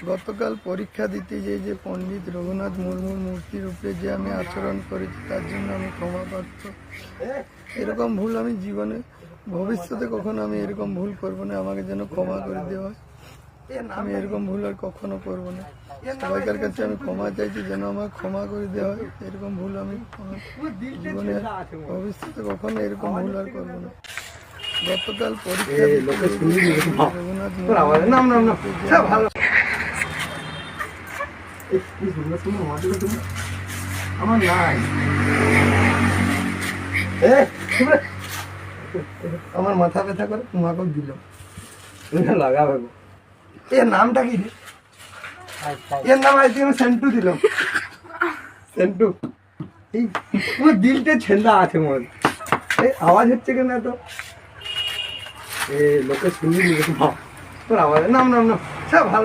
গতকাল পরীক্ষা দিতে যে পণ্ডিত রঘুনাথ মুর্মুর মূর্তির উপরে যে আমি আচরণ করেছি তার জন্য আমি ক্ষমা প্রার্থ। এরকম ভুল আমি জীবনে ভবিষ্যতে কখনো আমি এরকম ভুল করব না, আমাকে যেন ক্ষমা করে দেওয়া হয়। আমি এরকম ভুল আর কখনো করব না। সবাইকার কাছে আমি ক্ষমা চাইছি, যেন আমার ক্ষমা করে দেওয়া হয়। এরকম ভুল আমি জীবনে ভবিষ্যতে কখনো এরকম ভুল আর করবো না। গতকাল পরীক্ষা রঘুনাথ আমার নাই, আমার মাথা ব্যথা করে তোমাকে দিল লাগাবে। এর নামটা কি রে? এর নাম আজকে আমি সেন্টু দিলাম। সেন্টু এই তোমার দিলটা ছেন্দা আছে মন, এই আওয়াজ হচ্ছে কেন এত? এ লোকে শুনি তোর আওয়াজ নাম নাম না সব ভালো।